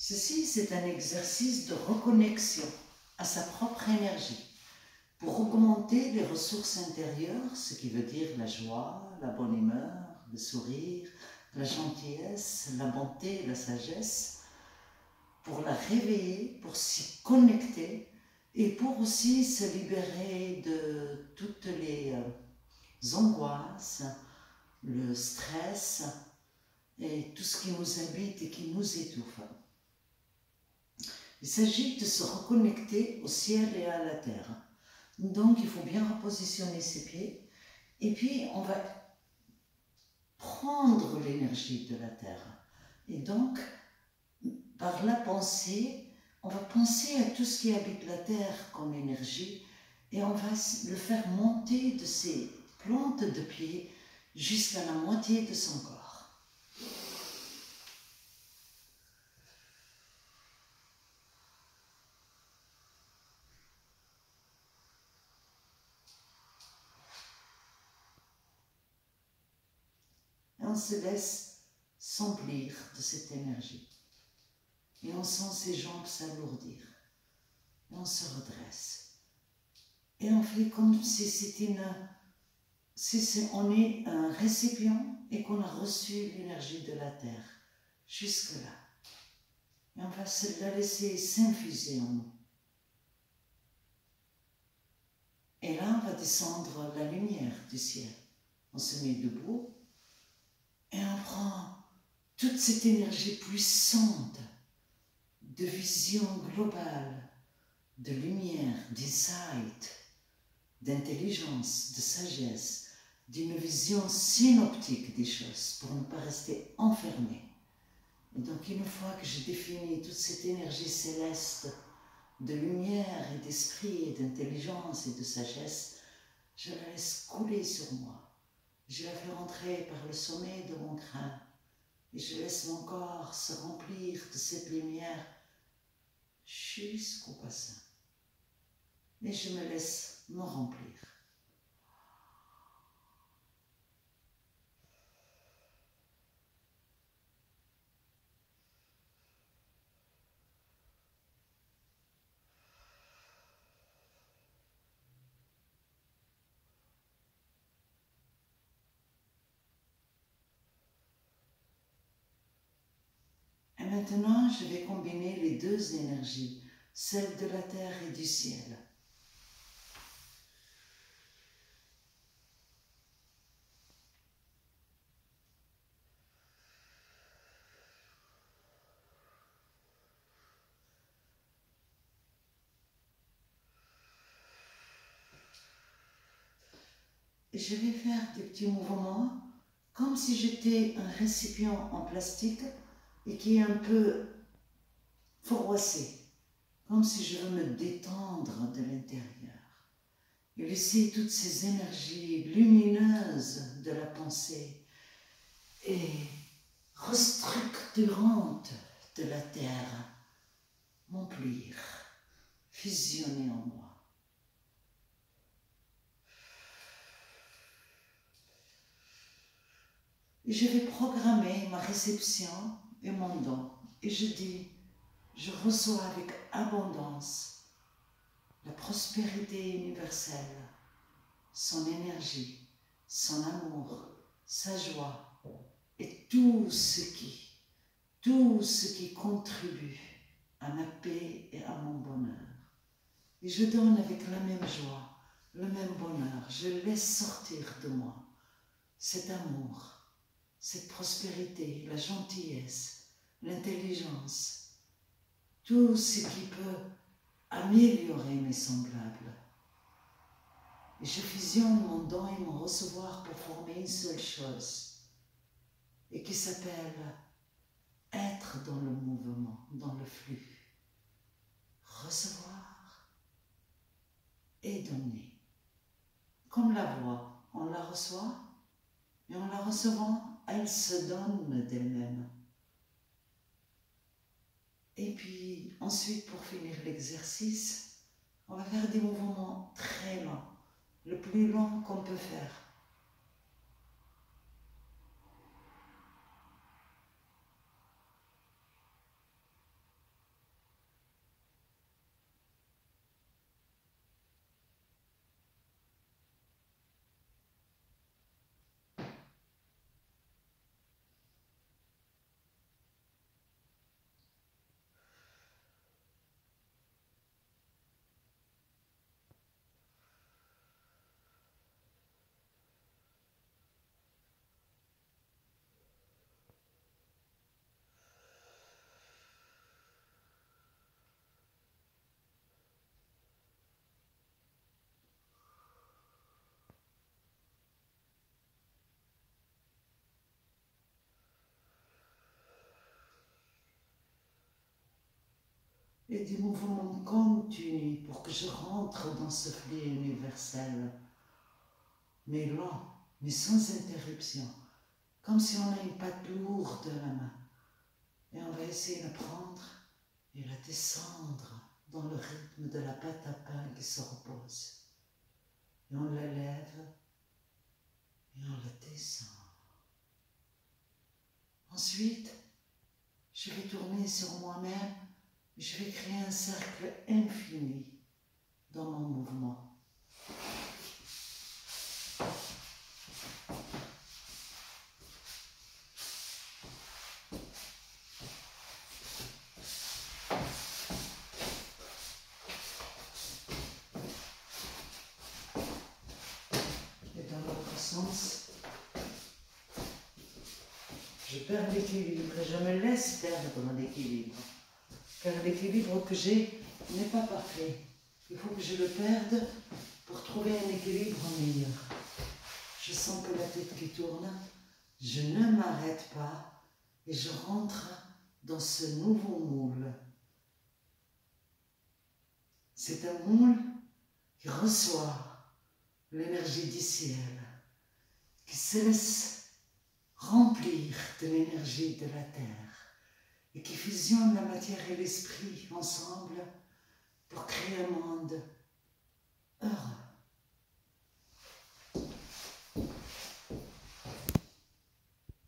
Ceci, c'est un exercice de reconnexion à sa propre énergie pour augmenter les ressources intérieures, ce qui veut dire la joie, la bonne humeur, le sourire, la gentillesse, la bonté, la sagesse, pour la réveiller, pour s'y connecter et pour aussi se libérer de toutes les angoisses, le stress et tout ce qui nous habite et qui nous étouffe. Il s'agit de se reconnecter au ciel et à la terre. Donc il faut bien repositionner ses pieds et puis on va prendre l'énergie de la terre. Et donc, par la pensée, on va penser à tout ce qui habite la terre comme énergie et on va le faire monter de ses plantes de pied jusqu'à la moitié de son corps. Et on se laisse s'emplir de cette énergie. Et on sent ses jambes s'alourdir. Et on se redresse. Et on fait comme si on est un récipient et qu'on a reçu l'énergie de la terre jusque-là. Et on va se la laisser s'infuser en nous. Et là, on va descendre la lumière du ciel. On se met debout et on prend toute cette énergie puissante de vision globale, de lumière, d'insight, d'intelligence, de sagesse, d'une vision synoptique des choses pour ne pas rester enfermé. Et donc une fois que j'ai défini toute cette énergie céleste de lumière et d'esprit et d'intelligence et de sagesse, je la laisse couler sur moi. Je la fais rentrer par le sommet de mon crâne et je laisse mon corps se remplir de cette lumière jusqu'au bassin. Et je me laisse me remplir. Et maintenant, je vais combiner les deux énergies, celle de la terre et du ciel. Et je vais faire des petits mouvements comme si j'étais un récipient en plastique et qui est un peu froissé, comme si je veux me détendre de l'intérieur et laisser toutes ces énergies lumineuses de la pensée et restructurantes de la terre m'emplir, fusionner en moi. Et je vais programmer ma réception et mon don. Et je dis, je reçois avec abondance la prospérité universelle, son énergie, son amour, sa joie et tout ce qui contribue à ma paix et à mon bonheur. Et je donne avec la même joie, le même bonheur. Je laisse sortir de moi cet amour, cette prospérité, la gentillesse, l'intelligence, tout ce qui peut améliorer mes semblables. Et je fusionne mon don et mon recevoir pour former une seule chose, et qui s'appelle être dans le mouvement, dans le flux, recevoir et donner. Comme la voix, on la reçoit, et en la recevant, elle se donne d'elle-même. Et puis ensuite, pour finir l'exercice, on va faire des mouvements très lents, le plus long qu'on peut faire. et des mouvements continus pour que je rentre dans ce flux universel, mais lent, mais sans interruption, comme si on a une pâte lourde à la main. Et on va essayer de prendre et la descendre dans le rythme de la pâte à pain qui se repose. Et on la lève et on la descend. Ensuite, je vais tourner sur moi-même, je vais créer un cercle infini dans mon mouvement. Et dans l'autre sens, je perds l'équilibre et je me laisse perdre mon équilibre. Car l'équilibre que j'ai n'est pas parfait. Il faut que je le perde pour trouver un équilibre meilleur. Je sens que la tête qui tourne, je ne m'arrête pas et je rentre dans ce nouveau moule. C'est un moule qui reçoit l'énergie du ciel, qui se laisse remplir de l'énergie de la terre et qui fusionne la matière et l'esprit ensemble pour créer un monde